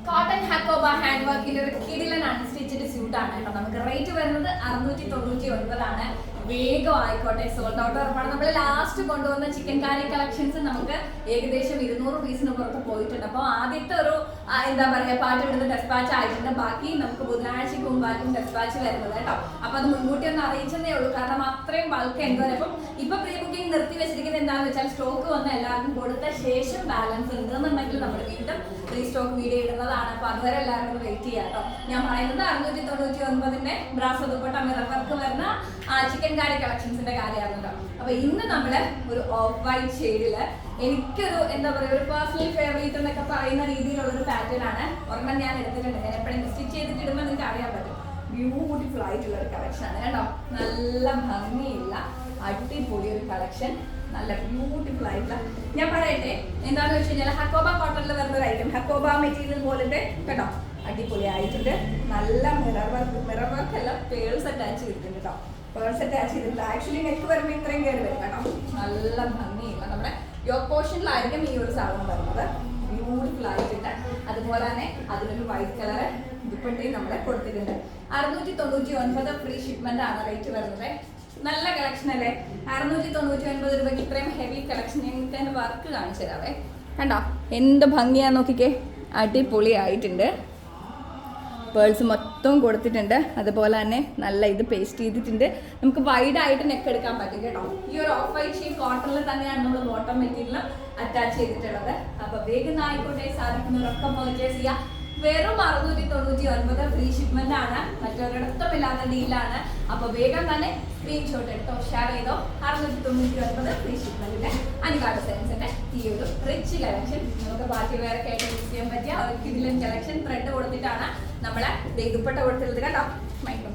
Cotton hakoba hand വർക്കിന്റെ ഒരു കിടിലൻ അൺസ്റ്റിച്ചഡ് സ്യൂട്ട് ആണ് കേട്ടോ. നമുക്ക് റേറ്റ് വരുന്നത് 699 വേഗം ആയിക്കോട്ടെ, സോൾഡ് ഔട്ട് ഉറപ്പാണ്. നമ്മൾ ലാസ്റ്റ് കൊണ്ടുവന്ന ചിക്കൻ കാരി കളക്ഷൻസ് നമുക്ക് ഏകദേശം 200 പീസിന് പുറത്ത് പോയിട്ടുണ്ട്. അപ്പോൾ ആദ്യത്തെ ഒരു എന്താ പറയുക പാട്ട് ഇടുന്ന ഡെസ്പാച്ച് ആയിട്ടുണ്ട്. ബാക്കി നമുക്ക് ബുധനാഴ്ചക്ക് മുമ്പായിരിക്കും ഡെസ്പാച്ച് വരുന്നത് കേട്ടോ. അപ്പൊ അത് മുൻകൂട്ടി ഒന്ന് അറിയിച്ചതേ ഉള്ളൂ, കാരണം അത്രയും ബൾക്ക് എന്തോ. അപ്പം ഇപ്പൊ പ്രീ ബുക്കിംഗ് നിർത്തി വെച്ചിരിക്കുന്നത് എന്താണെന്ന് വെച്ചാൽ സ്റ്റോക്ക് വന്ന് എല്ലാവർക്കും കൊടുത്ത ശേഷം ബാലൻസ് ഉണ്ടെന്നുണ്ടെങ്കിൽ നമ്മൾ വീണ്ടും റീസ്റ്റോക്ക് വീഡിയോ ഇടുന്നതാണ്. അപ്പൊ അതുവരെ എല്ലാവരും വെയിറ്റ് ചെയ്യാം കേട്ടോ. ഞാൻ പറയുന്നത് 699 ബ്രാസോ ദുപ്പട്ട മിറർ വർക്ക് വരുന്ന ചിക്കൻ കാരി കളക്ഷൻസിന്റെ കാര്യമാണ് കേട്ടോ. അപ്പൊ ഇന്ന് നമ്മള് ഒരു ഓഫ് വൈറ്റ് ഷെയ്ഡില് എനിക്കൊരു എന്താ പറയുക ഒരു പേഴ്സണൽ ഫേവറേറ്റ് എന്നൊക്കെ പറയുന്ന രീതിയിലുള്ള ഒരു പാറ്റേൺ ആണ്. ഒരെണ്ണം ഞാൻ എടുത്തിട്ടുണ്ട്. ഞാൻ എപ്പോഴും സ്റ്റിച്ച് ചെയ്തിട്ട് ഇടുമ്പോൾ നിങ്ങൾക്ക് അറിയാൻ പറ്റും. ബ്യൂട്ടിഫുൾ ആയിട്ടുള്ള ഒരു കളക്ഷൻ ആണ് കേട്ടോ. നല്ല ഭംഗിയുള്ള അടിപൊളി ഒരു കളക്ഷൻ, നല്ല ബ്യൂട്ടിഫുൾ ആയിട്ടുള്ള. ഞാൻ പറയട്ടെ എന്താണെന്ന് വെച്ച് കഴിഞ്ഞാൽ ഹക്കോബ കോട്ടണിൽ വരുന്ന ഒരു ഐറ്റം, ഹക്കോബ മെറ്റീരിയൽ പോലത്തെ കേട്ടോ, അടിപൊളി ആയിട്ടുണ്ട്. നല്ല മിറർ വർക്ക് അല്ല, പേഴ്സ് അറ്റാച്ച് ചെയ്തിട്ടുണ്ട് കേട്ടോ. പേഴ്സ് അറ്റാച്ച് ചെയ്തിട്ടുണ്ട്. ആക്ച്വലി നെക്ക് വരുമ്പോൾ ഇത്രയും കയറി വരും കേട്ടോ. നല്ല ഭംഗിയുള്ള നമ്മുടെ യോക്ക് പോർഷനിലായിരിക്കും ഈ ഒരു സാധനം വരുന്നത്. ബ്യൂട്ടിഫുൾ ആയിട്ടുണ്ട്. അതുപോലെ തന്നെ അതിനൊരു വൈറ്റ് കളറ് ദുപ്പട്ടയും നമ്മളെ കൊടുത്തിട്ടുണ്ട്. 699 ഫ്രീ ഷിപ്മെന്റ് ആണ് റേറ്റ് വരുന്നത്. നല്ല കളക്ഷൻ അല്ലേ? 699 രൂപയ്ക്ക് ഇത്രയും ഹെവി കളക്ഷൻ. ഞങ്ങൾക്ക് അതിന്റെ വർക്ക് കാണിച്ചു തരാവേ. കണ്ടോ എന്ത് ഭംഗിയാന്ന് നോക്കിക്കേ, അടിപൊളി ആയിട്ടുണ്ട്. പേൾസ് മൊത്തം കൊടുത്തിട്ടുണ്ട്. അതുപോലെ തന്നെ നല്ല ഇത് പേസ്റ്റ് ചെയ്തിട്ടുണ്ട്. നമുക്ക് വൈഡ് ആയിട്ട് നെക്ക് എടുക്കാൻ പറ്റും കേട്ടോ. ഈ ഒരു ഓഫ് വൈറ്റ് ഷീറ്റ് കോട്ടണിൽ തന്നെയാണ് നമ്മൾ ബോട്ടം മെറ്റീരിയൽ അറ്റാച്ച് ചെയ്തിട്ടുള്ളത്. അപ്പൊ വേഗം ആയിക്കോട്ടെ, സാധിക്കുന്നവരൊക്കെ പർച്ചേസ് ചെയ്യാം. വെറും 699 ഫ്രീ ഷിപ്മെന്റ് ആണ്. മറ്റൊരിടത്തും ഇല്ലാത്ത ഡീലാണ്. അപ്പൊ വേഗം തന്നെ സ്ക്രീൻഷോട്ട് എടുത്തോ, ഷെയർ ചെയ്തോ. 699 ഫ്രീ ഷിപ്മെന്റിന്റെ അനിവാര്യ സെൻസിന്റെ ഈ ഒരു റിച്ച് കളക്ഷൻ നമുക്ക് പാർട്ടി വെയർ ഒക്കെ ആയിട്ട് യൂസ് ചെയ്യാൻ പറ്റിയ ഒരു കിഡിലൻ കളക്ഷൻ. ത്രെഡ് കൊടുത്തിട്ടാണ് നമ്മളെ ദുപ്പട്ട കൊടുത്തിട്ടുള്ളത് കേട്ടോ. മൈക്കും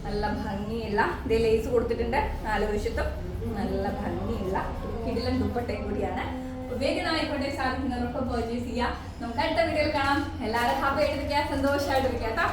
നല്ല ഭംഗിയുള്ള ലേസ് കൊടുത്തിട്ടുണ്ട്. 4 വശത്തും നല്ല ഭംഗിയുള്ള കിഡിലൻ ദുപ്പട്ടയും കൂടിയാണ്. വേഗമായിക്കോട്ടെ, സാധിക്കുന്നവർക്ക് പർച്ചേസ് ചെയ്യാം. നമുക്ക് അടുത്ത വീഡിയോയിൽ കാണാം. എല്ലാവരും ഹാപ്പി ആയിട്ടിരിക്കുക, സന്തോഷമായിട്ടിരിക്കുക കേട്ടോ.